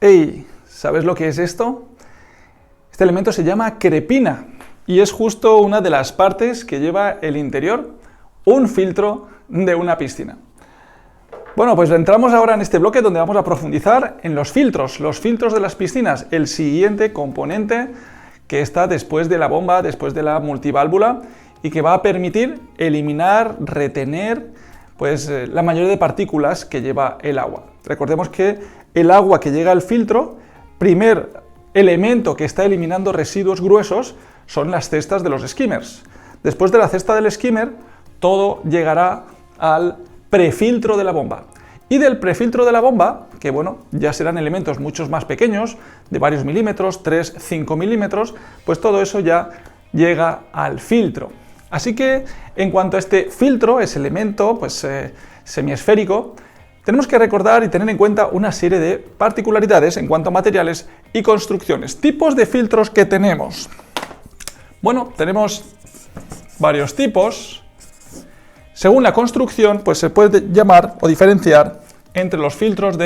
Hey, ¿sabes lo que es esto? Este elemento se llama crepina y es justo una de las partes que lleva el interior, un filtro de una piscina. Bueno, pues entramos ahora en este bloque donde vamos a profundizar en los filtros de las piscinas, el siguiente componente que está después de la bomba, después de la multiválvula y que va a permitir eliminar, retener pues, la mayoría de partículas que lleva el agua. Recordemos que el agua que llega al filtro, primer elemento que está eliminando residuos gruesos son las cestas de los skimmers. Después de la cesta del skimmer, todo llegará al prefiltro de la bomba. Y del prefiltro de la bomba, que bueno, ya serán elementos mucho más pequeños, de varios milímetros, 3, 5 milímetros, pues todo eso ya llega al filtro. Así que en cuanto a este filtro, ese elemento pues, semiesférico, tenemos que recordar y tener en cuenta una serie de particularidades en cuanto a materiales y construcciones. Tipos de filtros que tenemos. Bueno, tenemos varios tipos. Según la construcción, pues se puede llamar o diferenciar entre los filtros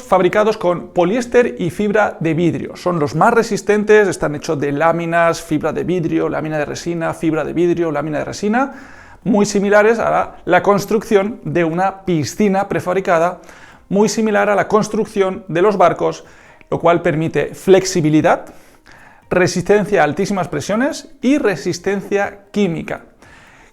fabricados con poliéster y fibra de vidrio. Son los más resistentes, están hechos de láminas, fibra de vidrio, lámina de resina, fibra de vidrio, lámina de resina, muy similares a la construcción de una piscina prefabricada, muy similar a la construcción de los barcos, lo cual permite flexibilidad, resistencia a altísimas presiones y resistencia química.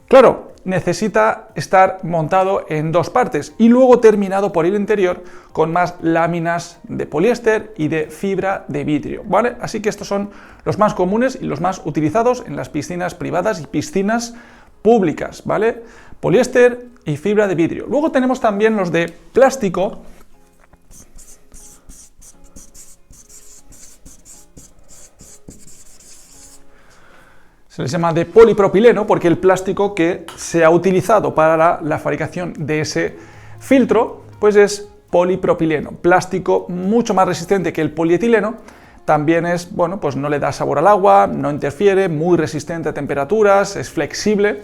Claro, necesita estar montado en dos partes y luego terminado por el interior con más láminas de poliéster y de fibra de vidrio, ¿vale? Así que estos son los más comunes y los más utilizados en las piscinas privadas y piscinas públicas, ¿vale? Poliéster y fibra de vidrio. Luego tenemos también los de plástico. Se les llama de polipropileno porque el plástico que se ha utilizado para la fabricación de ese filtro pues es polipropileno, plástico mucho más resistente que el polietileno. También es, bueno, pues no le da sabor al agua, no interfiere, muy resistente a temperaturas, es flexible,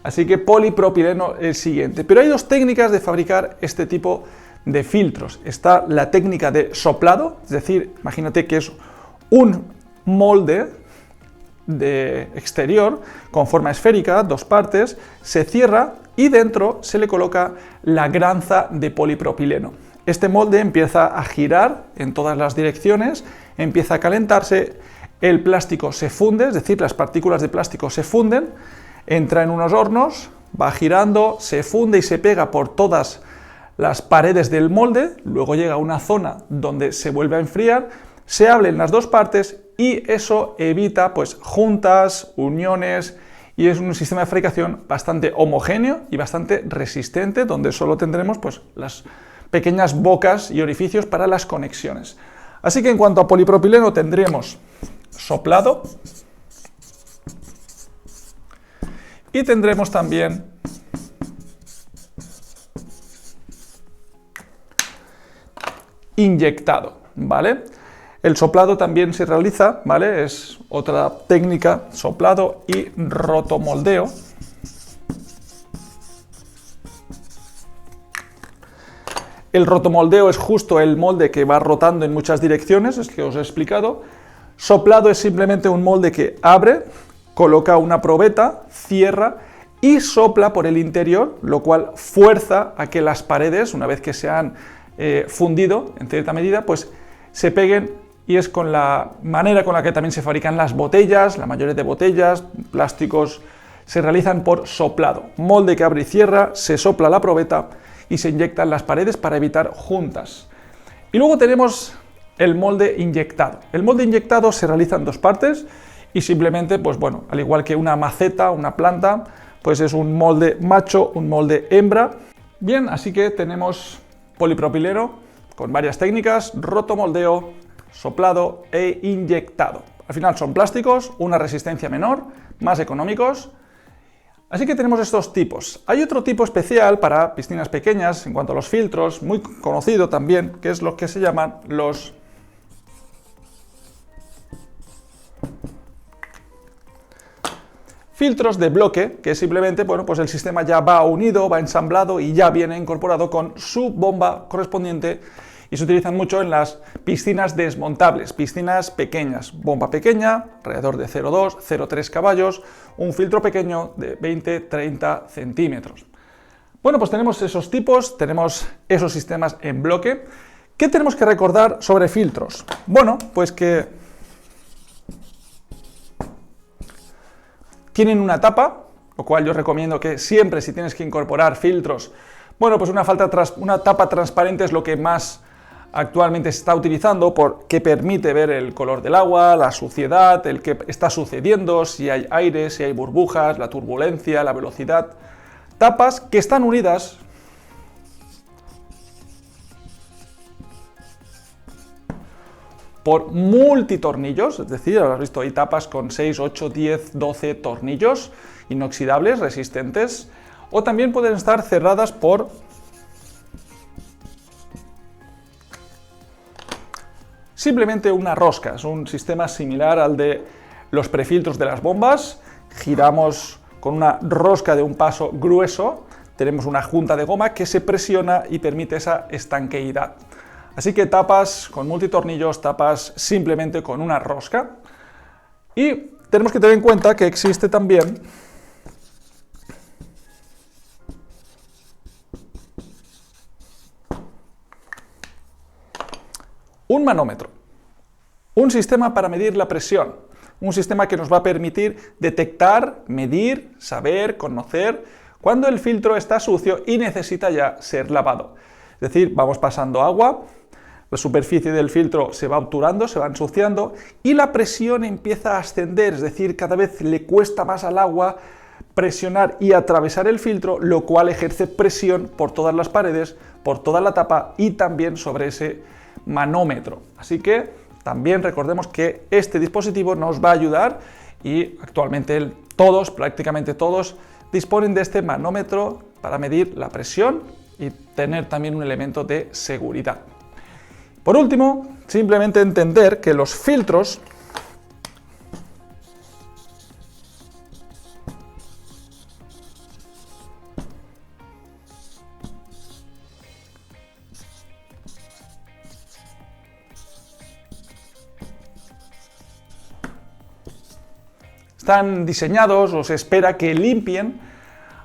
así que polipropileno el siguiente. Pero hay dos técnicas de fabricar este tipo de filtros. Está la técnica de soplado, es decir, imagínate que es un molde de exterior con forma esférica, dos partes, se cierra y dentro se le coloca la granza de polipropileno. Este molde empieza a girar en todas las direcciones, empieza a calentarse, el plástico se funde, es decir, las partículas de plástico se funden, entra en unos hornos, va girando, se funde y se pega por todas las paredes del molde, luego llega a una zona donde se vuelve a enfriar, se abren las dos partes y eso evita pues juntas, uniones y es un sistema de fabricación bastante homogéneo y bastante resistente donde solo tendremos pues las pequeñas bocas y orificios para las conexiones. Así que en cuanto a polipropileno tendremos soplado y tendremos también inyectado, ¿vale? El soplado también se realiza, ¿vale? Es otra técnica, soplado y rotomoldeo. El rotomoldeo es justo el molde que va rotando en muchas direcciones, es que os he explicado. Soplado es simplemente un molde que abre, coloca una probeta, cierra y sopla por el interior, lo cual fuerza a que las paredes, una vez que se han fundido en cierta medida, pues se peguen. Y es con la manera con la que también se fabrican las botellas, la mayoría de botellas, plásticos, se realizan por soplado. Molde que abre y cierra, se sopla la probeta y se inyecta en las paredes para evitar juntas. Y luego tenemos el molde inyectado. El molde inyectado se realiza en dos partes y simplemente, pues bueno, al igual que una maceta, una planta, pues es un molde macho, un molde hembra. Bien, así que tenemos polipropileno con varias técnicas, rotomoldeo, soplado e inyectado. Al final son plásticos, una resistencia menor, más económicos. Así que tenemos estos tipos. Hay otro tipo especial para piscinas pequeñas en cuanto a los filtros, muy conocido también, que es lo que se llaman los filtros de bloque, que simplemente, bueno, pues el sistema ya va unido, va ensamblado y ya viene incorporado con su bomba correspondiente, y se utilizan mucho en las piscinas desmontables, piscinas pequeñas, bomba pequeña, alrededor de 0,2, 0,3 caballos, un filtro pequeño de 20-30 centímetros. Bueno, pues tenemos esos tipos, tenemos esos sistemas en bloque. ¿Qué tenemos que recordar sobre filtros? Bueno, pues que tienen una tapa, lo cual yo recomiendo que siempre, si tienes que incorporar filtros, bueno, pues una tapa transparente es lo que más actualmente se está utilizando porque permite ver el color del agua, la suciedad, el que está sucediendo, si hay aire, si hay burbujas, la turbulencia, la velocidad. Tapas que están unidas por multitornillos, es decir, habrás visto, hay tapas con 6, 8, 10, 12 tornillos inoxidables, resistentes, o también pueden estar cerradas por simplemente una rosca. Es un sistema similar al de los prefiltros de las bombas. Giramos con una rosca de un paso grueso, tenemos una junta de goma que se presiona y permite esa estanqueidad. Así que tapas con multitornillos, tapas simplemente con una rosca. Y tenemos que tener en cuenta que existe también un manómetro, un sistema para medir la presión, un sistema que nos va a permitir detectar, medir, saber, conocer cuando el filtro está sucio y necesita ya ser lavado. Es decir, vamos pasando agua, la superficie del filtro se va obturando, se va ensuciando y la presión empieza a ascender, es decir, cada vez le cuesta más al agua presionar y atravesar el filtro, lo cual ejerce presión por todas las paredes, por toda la tapa y también sobre ese manómetro. Así que también recordemos que este dispositivo nos va a ayudar y actualmente prácticamente todos, disponen de este manómetro para medir la presión y tener también un elemento de seguridad. Por último, simplemente entender que los filtros están diseñados o se espera que limpien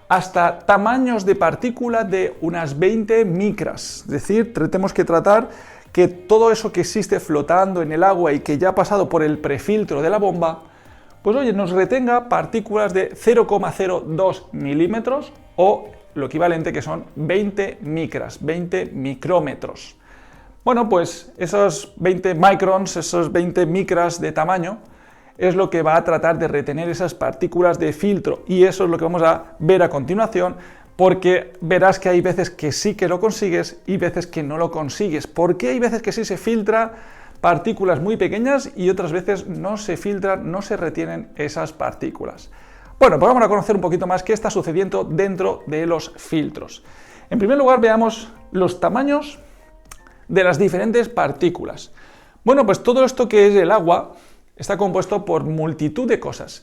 hasta tamaños de partícula de unas 20 micras. Es decir, tenemos que tratar que todo eso que existe flotando en el agua y que ya ha pasado por el prefiltro de la bomba, pues oye, nos retenga partículas de 0,02 milímetros o lo equivalente que son 20 micras, 20 micrómetros. Bueno, pues esos 20 microns, esos 20 micras de tamaño, es lo que va a tratar de retener esas partículas de filtro y eso es lo que vamos a ver a continuación, porque verás que hay veces que sí que lo consigues y veces que no lo consigues. ¿Por qué hay veces que sí se filtra partículas muy pequeñas y otras veces no se filtran, no se retienen esas partículas? Bueno, pues vamos a conocer un poquito más qué está sucediendo dentro de los filtros. En primer lugar, veamos los tamaños de las diferentes partículas. Bueno, pues todo esto que es el agua está compuesto por multitud de cosas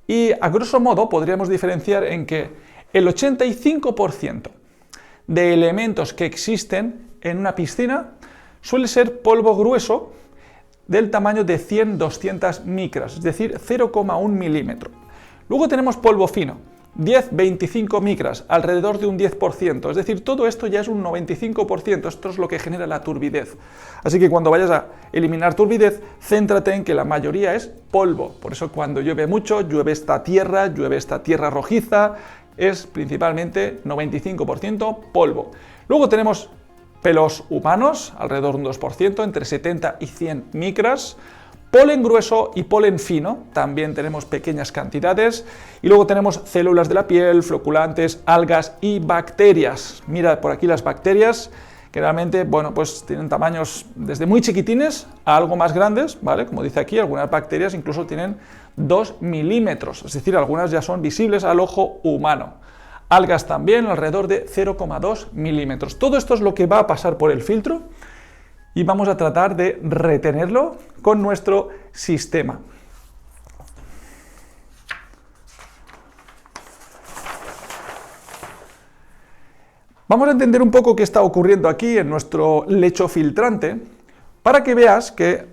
y a grosso modo podríamos diferenciar en que el 85% de elementos que existen en una piscina suele ser polvo grueso del tamaño de 100-200 micras, es decir, 0,1 milímetro. Luego tenemos polvo fino, 10-25 micras, alrededor de un 10%, es decir, todo esto ya es un 95%, esto es lo que genera la turbidez. Así que cuando vayas a eliminar turbidez, céntrate en que la mayoría es polvo. Por eso cuando llueve mucho, llueve esta tierra rojiza, es principalmente 95% polvo. Luego tenemos pelos humanos, alrededor de un 2%, entre 70 y 100 micras. Polen grueso y polen fino, también tenemos pequeñas cantidades. Y luego tenemos células de la piel, floculantes, algas y bacterias. Mira por aquí las bacterias, que realmente, bueno, pues tienen tamaños desde muy chiquitines a algo más grandes, ¿vale? Como dice aquí, algunas bacterias incluso tienen 2 milímetros, es decir, algunas ya son visibles al ojo humano. Algas también, alrededor de 0,2 milímetros. Todo esto es lo que va a pasar por el filtro y vamos a tratar de retenerlo con nuestro sistema. Vamos a entender un poco qué está ocurriendo aquí en nuestro lecho filtrante para que veas que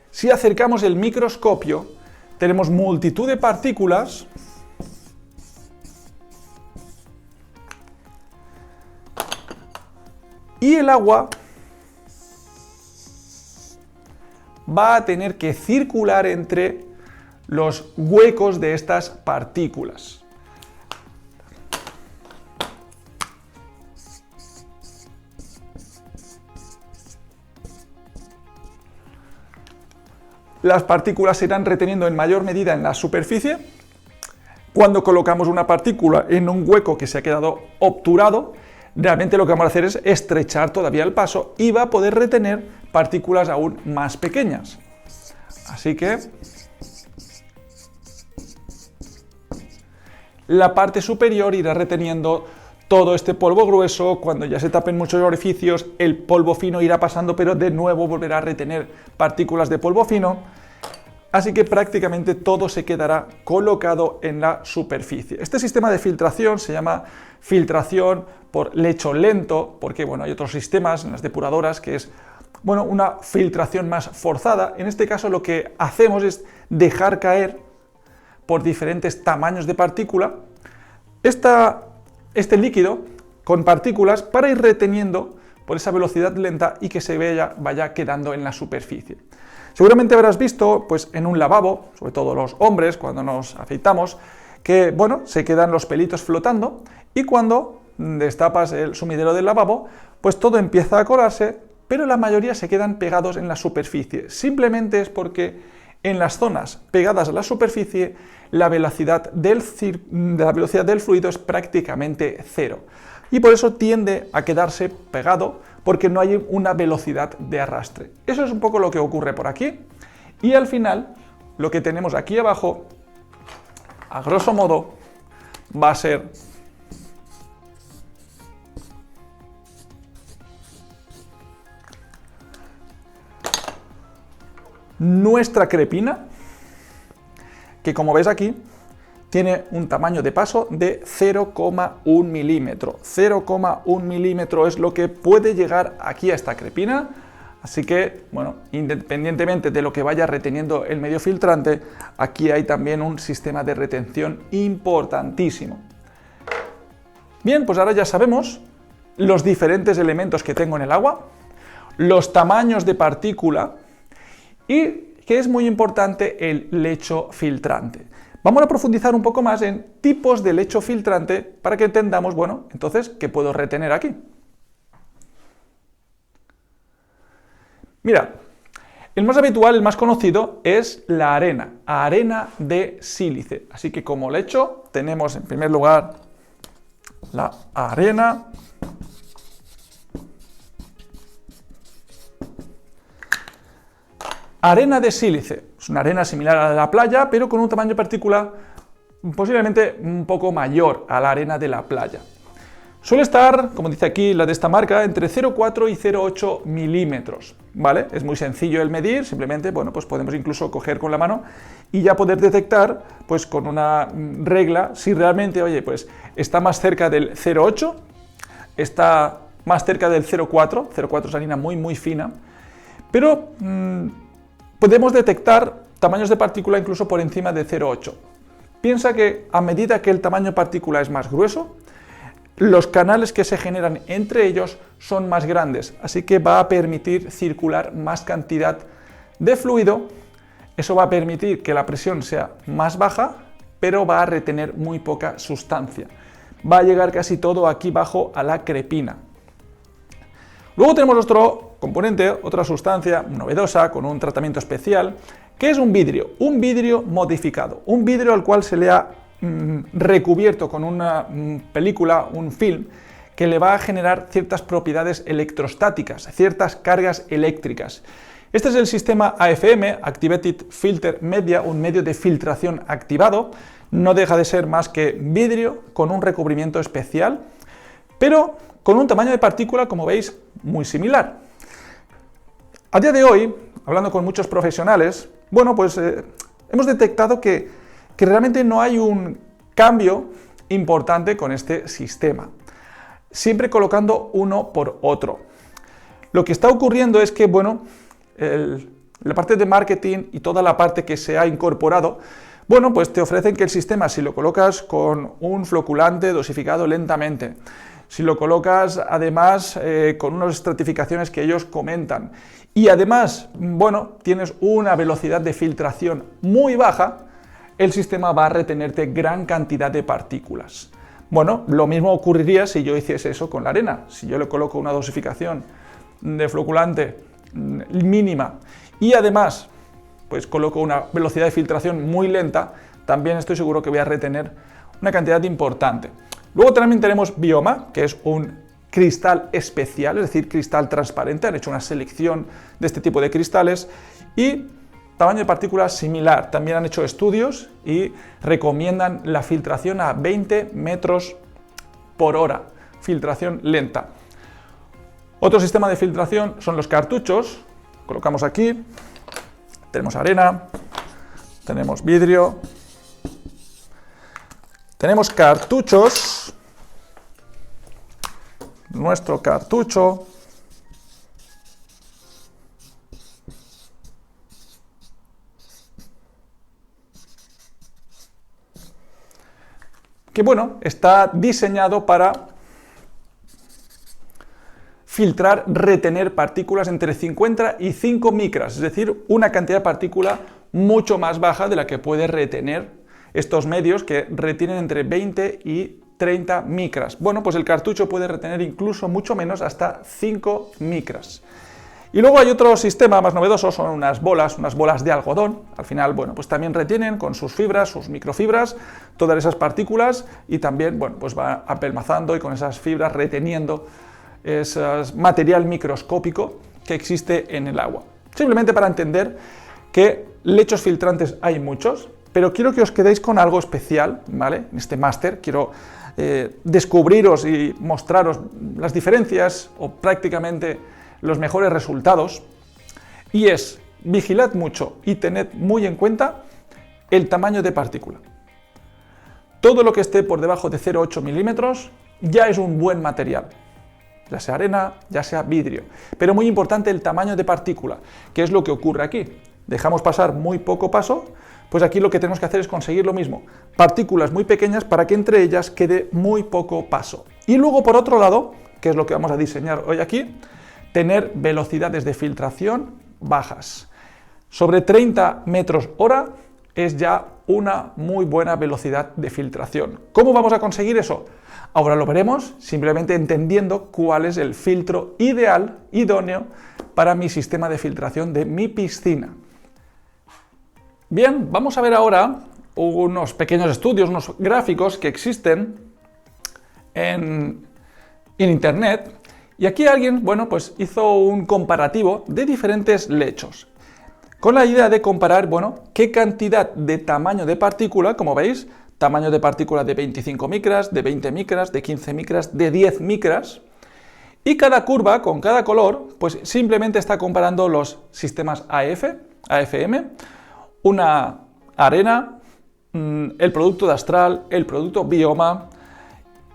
si acercamos el microscopio, tenemos multitud de partículas y el agua va a tener que circular entre los huecos de estas partículas. Las partículas se irán reteniendo en mayor medida en la superficie. Cuando colocamos una partícula en un hueco que se ha quedado obturado, realmente lo que vamos a hacer es estrechar todavía el paso y va a poder retener partículas aún más pequeñas. Así que la parte superior irá reteniendo todo este polvo grueso. Cuando ya se tapen muchos orificios, el polvo fino irá pasando, pero de nuevo volverá a retener partículas de polvo fino. Así que prácticamente todo se quedará colocado en la superficie. Este sistema de filtración se llama filtración por lecho lento, porque bueno, hay otros sistemas en las depuradoras que es una filtración más forzada. En este caso lo que hacemos es dejar caer por diferentes tamaños de partícula este líquido con partículas para ir reteniendo por esa velocidad lenta y que se vaya quedando en la superficie. Seguramente habrás visto pues, en un lavabo, sobre todo los hombres cuando nos afeitamos, que se quedan los pelitos flotando y cuando destapas el sumidero del lavabo, pues todo empieza a colarse, pero la mayoría se quedan pegados en la superficie. Simplemente es porque en las zonas pegadas a la superficie la velocidad del fluido es prácticamente cero. Y por eso tiende a quedarse pegado porque no hay una velocidad de arrastre. Eso es un poco lo que ocurre por aquí. Y al final, lo que tenemos aquí abajo, a grosso modo, va a ser nuestra crepina, que como ves aquí, tiene un tamaño de paso de 0,1 milímetro. 0,1 milímetro es lo que puede llegar aquí a esta crepina. Así que, independientemente de lo que vaya reteniendo el medio filtrante, aquí hay también un sistema de retención importantísimo. Bien, pues ahora ya sabemos los diferentes elementos que tengo en el agua, los tamaños de partícula y, que es muy importante, el lecho filtrante. Vamos a profundizar un poco más en tipos de lecho filtrante para que entendamos, entonces, ¿qué puedo retener aquí? Mira, el más habitual, el más conocido, es la arena de sílice. Así que como lecho tenemos en primer lugar la arena. Arena de sílice. Es una arena similar a la de la playa, pero con un tamaño de partícula posiblemente un poco mayor a la arena de la playa. Suele estar, como dice aquí la de esta marca, entre 0,4 y 0,8 milímetros, ¿vale? Es muy sencillo el medir, simplemente, pues podemos incluso coger con la mano y ya poder detectar, pues con una regla, si realmente, pues está más cerca del 0,8, está más cerca del 0,4, 0,4 es harina muy, muy fina, pero podemos detectar tamaños de partícula incluso por encima de 0,8. Piensa que a medida que el tamaño de partícula es más grueso, los canales que se generan entre ellos son más grandes, así que va a permitir circular más cantidad de fluido. Eso va a permitir que la presión sea más baja, pero va a retener muy poca sustancia. Va a llegar casi todo aquí bajo a la crepina. Luego tenemos otro componente, otra sustancia novedosa con un tratamiento especial, que es un vidrio modificado, un vidrio al cual se le ha recubierto con una película, un film, que le va a generar ciertas propiedades electrostáticas, ciertas cargas eléctricas. Este es el sistema AFM, Activated Filter Media, un medio de filtración activado. No deja de ser más que vidrio con un recubrimiento especial, pero con un tamaño de partícula, como veis, muy similar. A día de hoy, hablando con muchos profesionales, bueno, pues hemos detectado que realmente no hay un cambio importante con este sistema, siempre colocando uno por otro. Lo que está ocurriendo es que, bueno, la parte de marketing y toda la parte que se ha incorporado, bueno, pues te ofrecen que el sistema, si lo colocas con un floculante dosificado lentamente, si lo colocas además con unas estratificaciones que ellos comentan, y además, bueno, tienes una velocidad de filtración muy baja, el sistema va a retenerte gran cantidad de partículas. Bueno, lo mismo ocurriría si yo hiciese eso con la arena. Si yo le coloco una dosificación de floculante mínima y además pues coloco una velocidad de filtración muy lenta, también estoy seguro que voy a retener una cantidad importante. Luego también tenemos Bioma, que es un cristal especial, es decir, cristal transparente. Han hecho una selección de este tipo de cristales y tamaño de partículas similar. También han hecho estudios y recomiendan la filtración a 20 metros por hora, filtración lenta. Otro sistema de filtración son los cartuchos. Colocamos aquí, tenemos arena, tenemos vidrio, tenemos cartuchos, nuestro cartucho, que bueno, está diseñado para filtrar, retener partículas entre 50 y 5 micras, es decir, una cantidad de partícula mucho más baja de la que puede retener estos medios que retienen entre 20 y 30 micras. Bueno, pues el cartucho puede retener incluso mucho menos, hasta 5 micras. Y luego hay otro sistema más novedoso, son unas bolas de algodón. Al final, bueno, pues también retienen con sus fibras, sus microfibras, todas esas partículas y también, bueno, pues va apelmazando y con esas fibras reteniendo ese material microscópico que existe en el agua. Simplemente para entender que lechos filtrantes hay muchos, pero quiero que os quedéis con algo especial, ¿vale? En este máster quiero descubriros y mostraros las diferencias o prácticamente los mejores resultados, y es, vigilad mucho y tened muy en cuenta el tamaño de partícula. Todo lo que esté por debajo de 0,8 milímetros ya es un buen material, ya sea arena, ya sea vidrio. Pero muy importante el tamaño de partícula, que es lo que ocurre aquí. Dejamos pasar muy poco paso, pues aquí lo que tenemos que hacer es conseguir lo mismo, partículas muy pequeñas para que entre ellas quede muy poco paso. Y luego, por otro lado, que es lo que vamos a diseñar hoy aquí, tener velocidades de filtración bajas. Sobre 30 metros hora es ya una muy buena velocidad de filtración. ¿Cómo vamos a conseguir eso? Ahora lo veremos, simplemente entendiendo cuál es el filtro ideal, idóneo, para mi sistema de filtración de mi piscina. Bien, vamos a ver ahora unos pequeños estudios, unos gráficos que existen en Internet. Y aquí alguien, bueno, pues hizo un comparativo de diferentes lechos, con la idea de comparar, bueno, qué cantidad de tamaño de partícula, como veis, tamaño de partícula de 25 micras, de 20 micras, de 15 micras, de 10 micras, y cada curva con cada color, pues simplemente está comparando los sistemas AFM, una arena, el producto de Astral, el producto Bioma,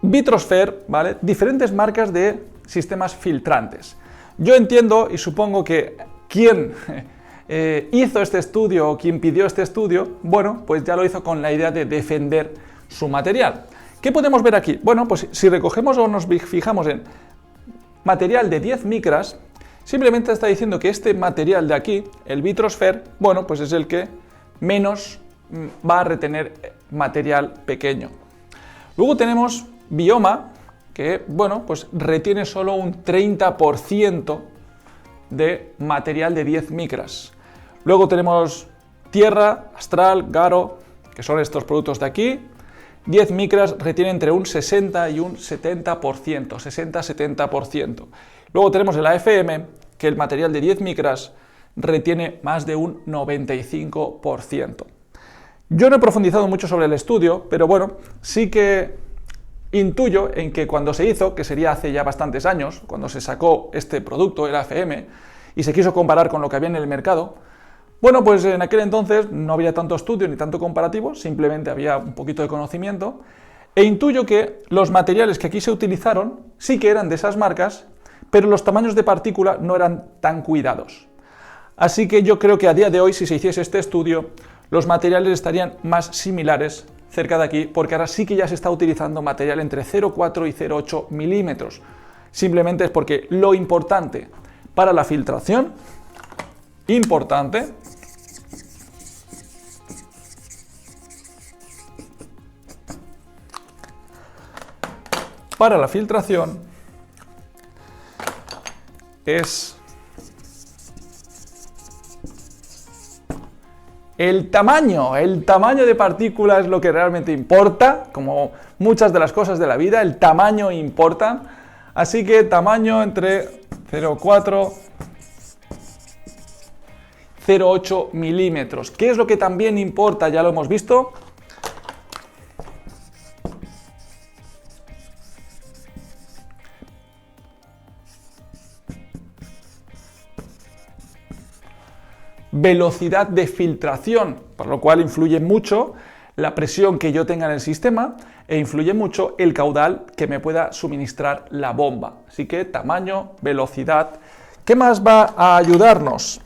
Vitrosphere, ¿vale? Diferentes marcas de sistemas filtrantes. Yo entiendo y supongo que quien hizo este estudio o quien pidió este estudio, bueno, pues ya lo hizo con la idea de defender su material. ¿Qué podemos ver aquí? Bueno, pues si recogemos o nos fijamos en material de 10 micras, simplemente está diciendo que este material de aquí, el Vitrosphere, bueno, pues es el que menos va a retener material pequeño. Luego tenemos Bioma, que, bueno, pues retiene solo un 30% de material de 10 micras. Luego tenemos Tierra, Astral, Garo, que son estos productos de aquí. 10 micras retiene entre un 60 y un 70%, 60-70%. Luego tenemos el AFM, que el material de 10 micras retiene más de un 95%. Yo no he profundizado mucho sobre el estudio, pero bueno, sí que intuyo en que cuando se hizo, que sería hace ya bastantes años, cuando se sacó este producto, el AFM, y se quiso comparar con lo que había en el mercado. Bueno, pues en aquel entonces no había tanto estudio ni tanto comparativo, simplemente había un poquito de conocimiento, e intuyo que los materiales que aquí se utilizaron sí que eran de esas marcas, pero los tamaños de partícula no eran tan cuidados. Así que yo creo que a día de hoy, si se hiciese este estudio, los materiales estarían más similares cerca de aquí, porque ahora sí que ya se está utilizando material entre 0,4 y 0,8 milímetros. Simplemente es porque lo importante para la filtración, para la filtración es el tamaño de partícula es lo que realmente importa, como muchas de las cosas de la vida, el tamaño importa, así que tamaño entre 0,4 0,8 milímetros. ¿Qué es lo que también importa? Ya lo hemos visto. Velocidad de filtración, por lo cual influye mucho la presión que yo tenga en el sistema e influye mucho el caudal que me pueda suministrar la bomba. Así que tamaño, velocidad. ¿Qué más va a ayudarnos?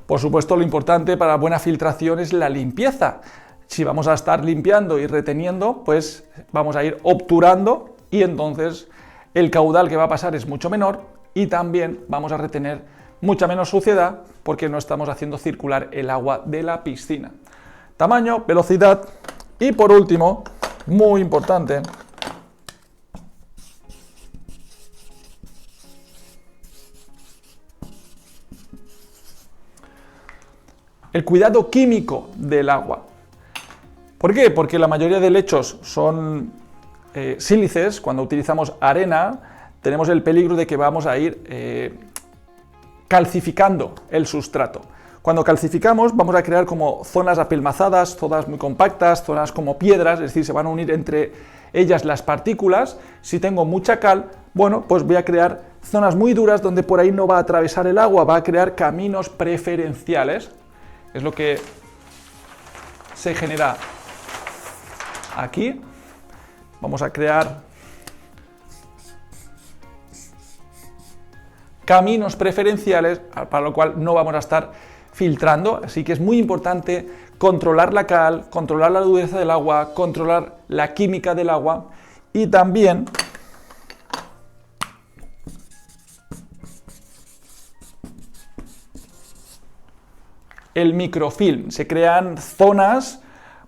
Por supuesto, lo importante para buena filtración es la limpieza. Si vamos a estar limpiando y reteniendo, pues vamos a ir obturando y entonces el caudal que va a pasar es mucho menor y también vamos a retener mucha menos suciedad porque no estamos haciendo circular el agua de la piscina. Tamaño, velocidad y por último, muy importante, el cuidado químico del agua. ¿Por qué? Porque la mayoría de lechos son sílices. Cuando utilizamos arena tenemos el peligro de que vamos a ir calcificando el sustrato. Cuando calcificamos vamos a crear como zonas apelmazadas, zonas muy compactas, zonas como piedras, es decir, se van a unir entre ellas las partículas. Si tengo mucha cal, bueno, pues voy a crear zonas muy duras donde por ahí no va a atravesar el agua, va a crear caminos preferenciales. Es lo que se genera aquí. Vamos a crear caminos preferenciales, para lo cual no vamos a estar filtrando, así que es muy importante controlar la cal, controlar la dureza del agua, controlar la química del agua y también el microfilm. Se crean zonas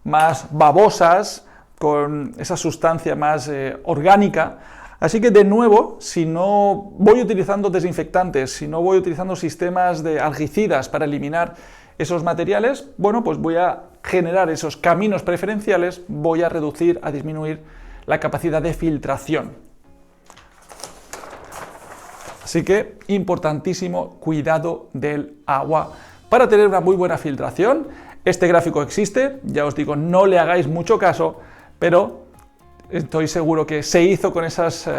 más babosas, con esa sustancia más orgánica. Así que de nuevo, si no voy utilizando desinfectantes, si no voy utilizando sistemas de algicidas para eliminar esos materiales, bueno, pues voy a generar esos caminos preferenciales, voy a reducir, a disminuir la capacidad de filtración. Así que importantísimo cuidado del agua para tener una muy buena filtración. Este gráfico existe, ya os digo, no le hagáis mucho caso, pero estoy seguro que se hizo con esas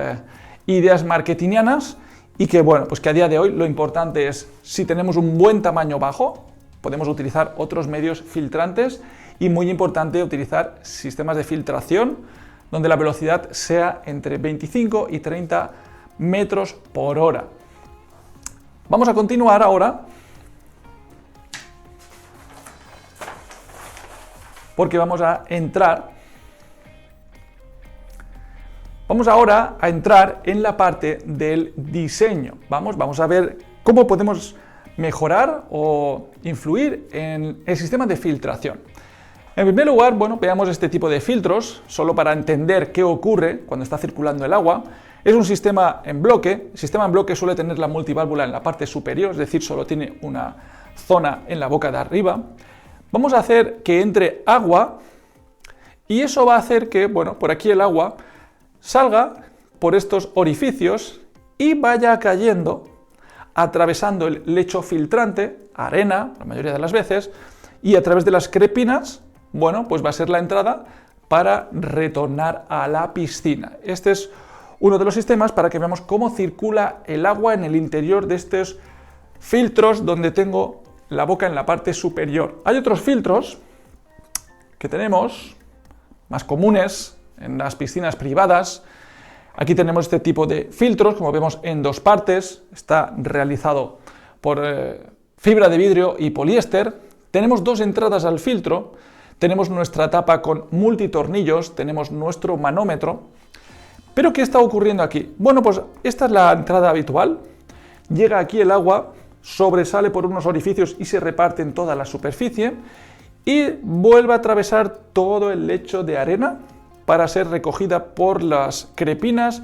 ideas marketingianas y que, bueno, pues que a día de hoy lo importante es, si tenemos un buen tamaño bajo, podemos utilizar otros medios filtrantes y muy importante utilizar sistemas de filtración donde la velocidad sea entre 25 y 30 metros por hora. Vamos a continuar ahora porque vamos a entrar. Vamos ahora a entrar en la parte del diseño. Vamos a ver cómo podemos mejorar o influir en el sistema de filtración. En primer lugar, bueno, veamos este tipo de filtros, solo para entender qué ocurre cuando está circulando el agua. Es un sistema en bloque. El sistema en bloque suele tener la multiválvula en la parte superior, es decir, solo tiene una zona en la boca de arriba. Vamos a hacer que entre agua y eso va a hacer que, bueno, por aquí el agua salga por estos orificios y vaya cayendo, atravesando el lecho filtrante, arena, la mayoría de las veces, y a través de las crepinas, bueno, pues va a ser la entrada para retornar a la piscina. Este es uno de los sistemas para que veamos cómo circula el agua en el interior de estos filtros donde tengo la boca en la parte superior. Hay otros filtros que tenemos, más comunes, en las piscinas privadas. Aquí tenemos este tipo de filtros, como vemos, en dos partes. Está realizado por fibra de vidrio y poliéster. Tenemos dos entradas al filtro. Tenemos nuestra tapa con multitornillos. Tenemos nuestro manómetro. ¿Pero qué está ocurriendo aquí? Bueno, pues esta es la entrada habitual. Llega aquí el agua, sobresale por unos orificios y se reparte en toda la superficie. Y vuelve a atravesar todo el lecho de arena para ser recogida por las crepinas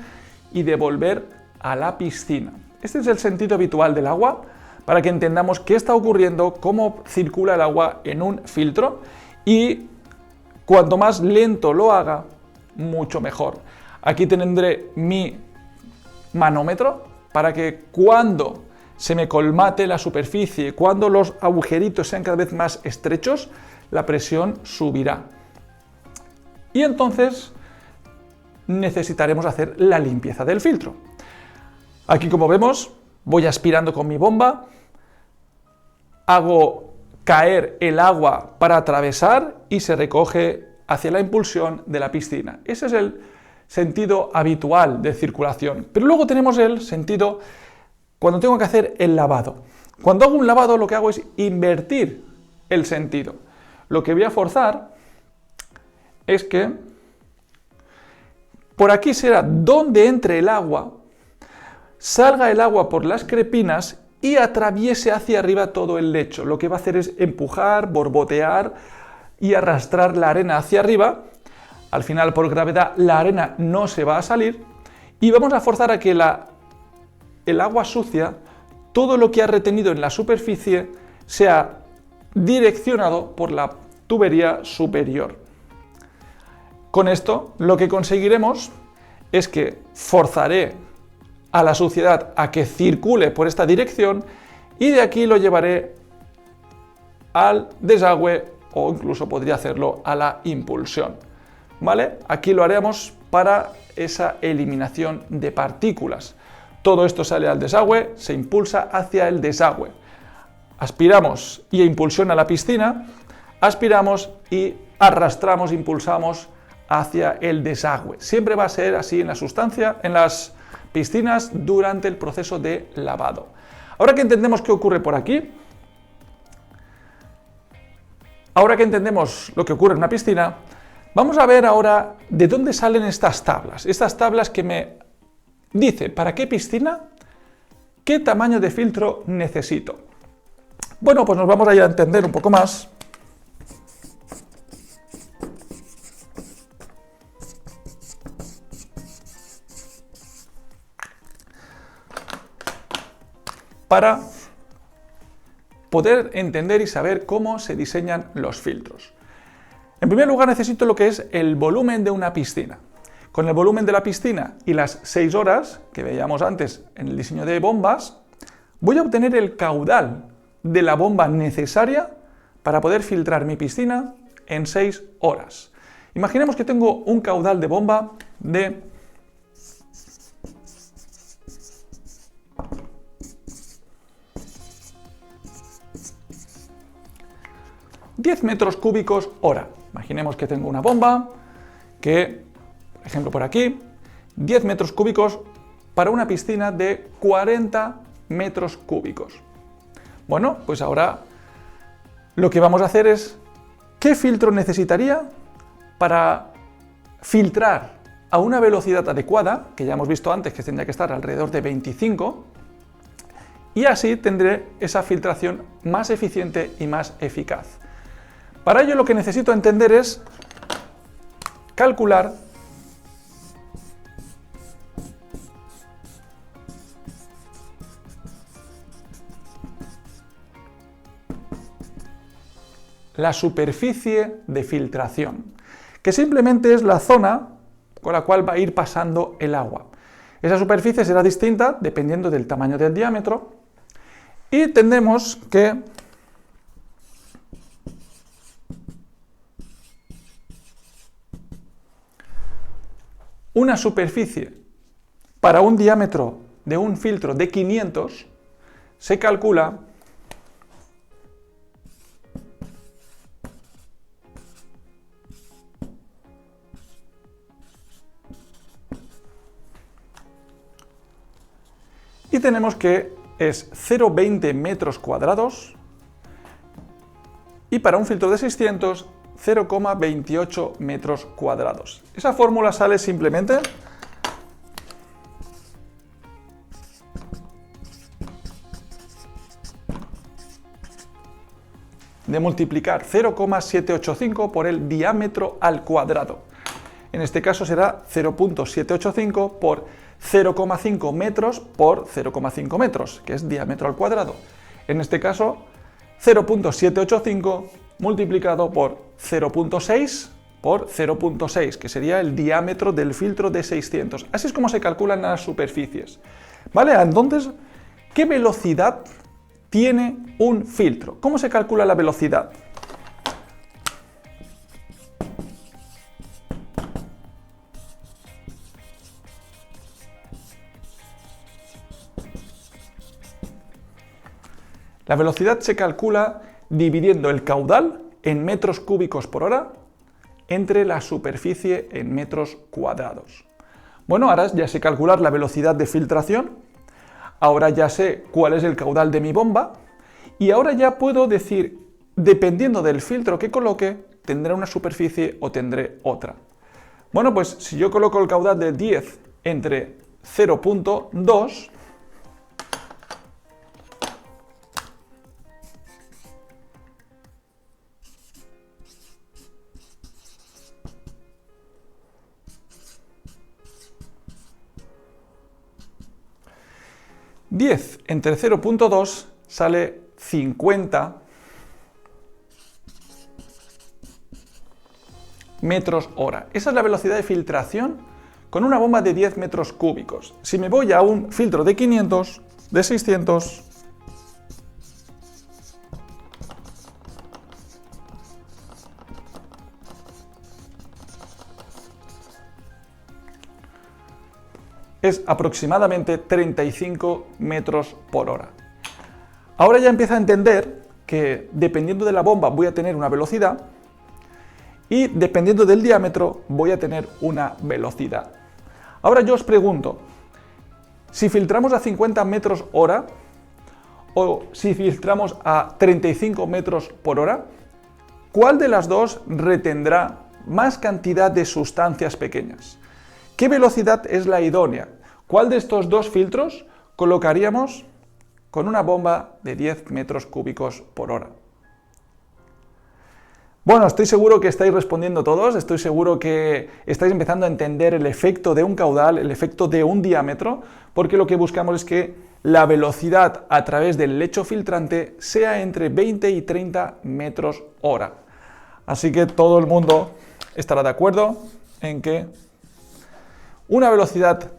y devolver a la piscina. Este es el sentido habitual del agua, para que entendamos qué está ocurriendo, cómo circula el agua en un filtro, y cuanto más lento lo haga, mucho mejor. Aquí tendré mi manómetro para que cuando se me colmate la superficie, cuando los agujeritos sean cada vez más estrechos, la presión subirá. Y entonces necesitaremos hacer la limpieza del filtro. Aquí, como vemos, voy aspirando con mi bomba, hago caer el agua para atravesar y se recoge hacia la impulsión de la piscina. Ese es el sentido habitual de circulación. Pero luego tenemos el sentido cuando tengo que hacer el lavado. Cuando hago un lavado, lo que hago es invertir el sentido. Lo que voy a forzar es que por aquí será donde entre el agua, salga el agua por las crepinas y atraviese hacia arriba todo el lecho. Lo que va a hacer es empujar, borbotear y arrastrar la arena hacia arriba. Al final, por gravedad, la arena no se va a salir y vamos a forzar a que el agua sucia, todo lo que ha retenido en la superficie, sea direccionado por la tubería superior. Con esto, lo que conseguiremos es que forzaré a la suciedad a que circule por esta dirección y de aquí lo llevaré al desagüe o incluso podría hacerlo a la impulsión. ¿Vale? Aquí lo haremos para esa eliminación de partículas. Todo esto sale al desagüe, se impulsa hacia el desagüe. Aspiramos y impulsión a la piscina, aspiramos y arrastramos, impulsamos hacia el desagüe. Siempre va a ser así en la sustancia, en las piscinas durante el proceso de lavado. Ahora que entendemos qué ocurre por aquí, ahora que entendemos lo que ocurre en una piscina, vamos a ver ahora de dónde salen estas tablas que me dicen para qué piscina, qué tamaño de filtro necesito. Bueno, pues nos vamos a ir a entender un poco más. Para poder entender y saber cómo se diseñan los filtros. En primer lugar, necesito lo que es el volumen de una piscina. Con el volumen de la piscina y las 6 horas que veíamos antes en el diseño de bombas, voy a obtener el caudal de la bomba necesaria para poder filtrar mi piscina en 6 horas. Imaginemos que tengo un caudal de bomba de 10 metros cúbicos hora. Imaginemos que tengo una bomba que, por ejemplo por aquí, 10 metros cúbicos para una piscina de 40 metros cúbicos. Bueno, pues ahora lo que vamos a hacer es, ¿qué filtro necesitaría para filtrar a una velocidad adecuada, que ya hemos visto antes que tendría que estar alrededor de 25, y así tendré esa filtración más eficiente y más eficaz? Para ello lo que necesito entender es calcular la superficie de filtración, que simplemente es la zona con la cual va a ir pasando el agua. Esa superficie será distinta dependiendo del tamaño del diámetro y tendremos que una superficie para un diámetro de un filtro de 500 se calcula y tenemos que es 0,20 metros cuadrados y para un filtro de 600 0,28 metros cuadrados. Esa fórmula sale simplemente de multiplicar 0,785 por el diámetro al cuadrado. En este caso será 0,785 por 0,5 metros por 0,5 metros, que es diámetro al cuadrado. En este caso, 0,785 multiplicado por 0,6 por 0,6, que sería el diámetro del filtro de 600. Así es como se calculan las superficies. ¿Vale? Entonces, ¿qué velocidad tiene un filtro? ¿Cómo se calcula la velocidad? La velocidad se calcula dividiendo el caudal en metros cúbicos por hora entre la superficie en metros cuadrados. Bueno, ahora ya sé calcular la velocidad de filtración, ahora ya sé cuál es el caudal de mi bomba y ahora ya puedo decir, dependiendo del filtro que coloque, tendré una superficie o tendré otra. Bueno, pues si yo coloco el caudal de 10 entre 0,2, entre 0,2 sale 50 metros hora. Esa es la velocidad de filtración con una bomba de 10 metros cúbicos. Si me voy a un filtro de 500, de 600, es aproximadamente 35 metros por hora. Ahora ya empiezo a entender que dependiendo de la bomba voy a tener una velocidad y dependiendo del diámetro voy a tener una velocidad. Ahora yo os pregunto, si filtramos a 50 metros hora o si filtramos a 35 metros por hora, ¿cuál de las dos retendrá más cantidad de sustancias pequeñas? ¿Qué velocidad es la idónea? ¿Cuál de estos dos filtros colocaríamos con una bomba de 10 metros cúbicos por hora? Bueno, estoy seguro que estáis respondiendo todos, estoy seguro que estáis empezando a entender el efecto de un caudal, el efecto de un diámetro, porque lo que buscamos es que la velocidad a través del lecho filtrante sea entre 20 y 30 metros hora. Así que todo el mundo estará de acuerdo en que una velocidad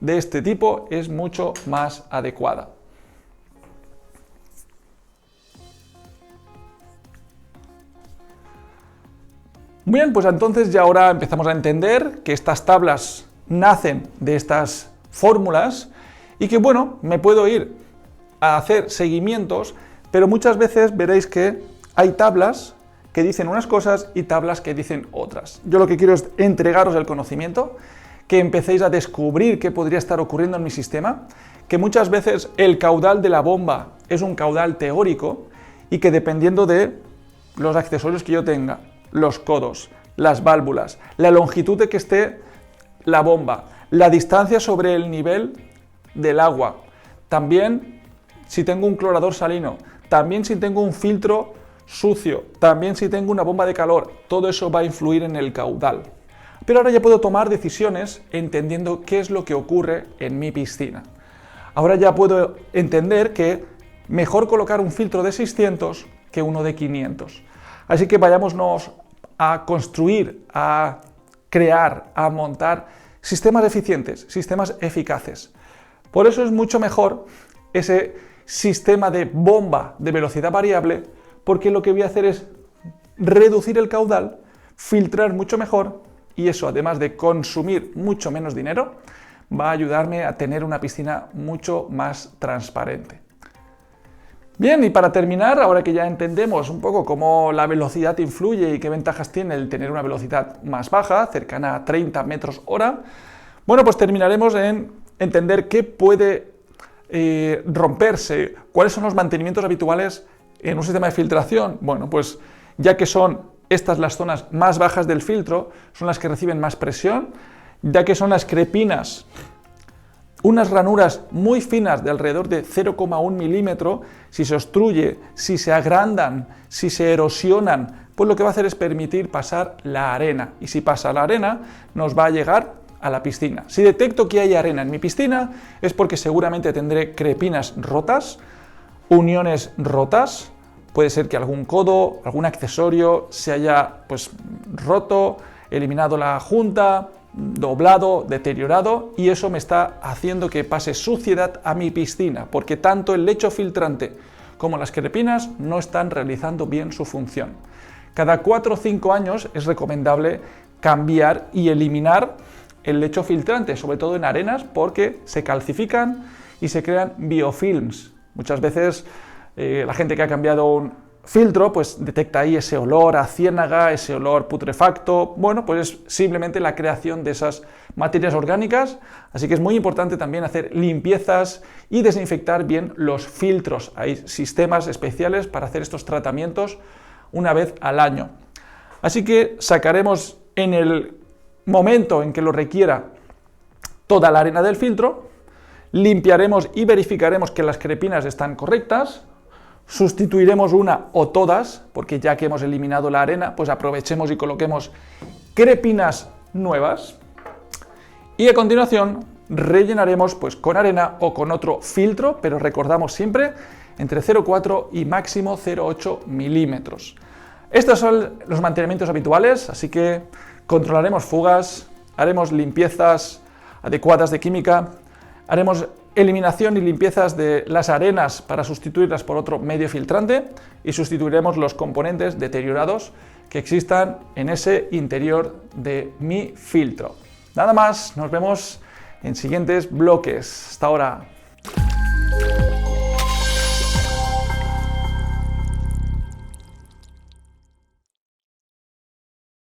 de este tipo es mucho más adecuada. Bien, pues entonces ya ahora empezamos a entender que estas tablas nacen de estas fórmulas y que, bueno, me puedo ir a hacer seguimientos, pero muchas veces veréis que hay tablas que dicen unas cosas y tablas que dicen otras. Yo lo que quiero es entregaros el conocimiento, que empecéis a descubrir qué podría estar ocurriendo en mi sistema, que muchas veces el caudal de la bomba es un caudal teórico y que dependiendo de los accesorios que yo tenga, los codos, las válvulas, la longitud de que esté la bomba, la distancia sobre el nivel del agua, también si tengo un clorador salino, también si tengo un filtro sucio, también si tengo una bomba de calor, todo eso va a influir en el caudal. Pero ahora ya puedo tomar decisiones entendiendo qué es lo que ocurre en mi piscina. Ahora ya puedo entender que mejor colocar un filtro de 600 que uno de 500. Así que vayámonos a construir, a crear, a montar sistemas eficientes, sistemas eficaces. Por eso es mucho mejor ese sistema de bomba de velocidad variable, porque lo que voy a hacer es reducir el caudal, filtrar mucho mejor y eso, además de consumir mucho menos dinero, va a ayudarme a tener una piscina mucho más transparente. Bien, y para terminar, ahora que ya entendemos un poco cómo la velocidad influye y qué ventajas tiene el tener una velocidad más baja, cercana a 30 metros hora, bueno, pues terminaremos en entender qué puede romperse, cuáles son los mantenimientos habituales en un sistema de filtración. Bueno, pues ya que son estas las zonas más bajas del filtro, son las que reciben más presión, ya que son las crepinas, unas ranuras muy finas de alrededor de 0,1 milímetro, si se obstruye, si se agrandan, si se erosionan, pues lo que va a hacer es permitir pasar la arena. Y si pasa la arena, nos va a llegar a la piscina. Si detecto que hay arena en mi piscina, es porque seguramente tendré crepinas rotas, uniones rotas, puede ser que algún codo, algún accesorio se haya roto, eliminado la junta, doblado, deteriorado, y eso me está haciendo que pase suciedad a mi piscina, porque tanto el lecho filtrante como las crepinas no están realizando bien su función. Cada 4 o 5 años es recomendable cambiar y eliminar el lecho filtrante, sobre todo en arenas, porque se calcifican y se crean biofilms. Muchas veces la gente que ha cambiado un filtro pues detecta ahí ese olor a ciénaga, ese olor putrefacto. Bueno, pues es simplemente la creación de esas materias orgánicas, así que es muy importante también hacer limpiezas y desinfectar bien los filtros. Hay sistemas especiales para hacer estos tratamientos una vez al año. Así que sacaremos en el momento en que lo requiera toda la arena del filtro, limpiaremos y verificaremos que las crepinas están correctas, sustituiremos una o todas, porque ya que hemos eliminado la arena, pues aprovechemos y coloquemos crepinas nuevas, y a continuación rellenaremos pues con arena o con otro filtro, pero recordamos siempre entre 0,4 y máximo 0,8 milímetros. Estos son los mantenimientos habituales, así que controlaremos fugas, haremos limpiezas adecuadas de química, haremos eliminación y limpiezas de las arenas para sustituirlas por otro medio filtrante y sustituiremos los componentes deteriorados que existan en ese interior de mi filtro. Nada más, nos vemos en siguientes bloques. Hasta ahora.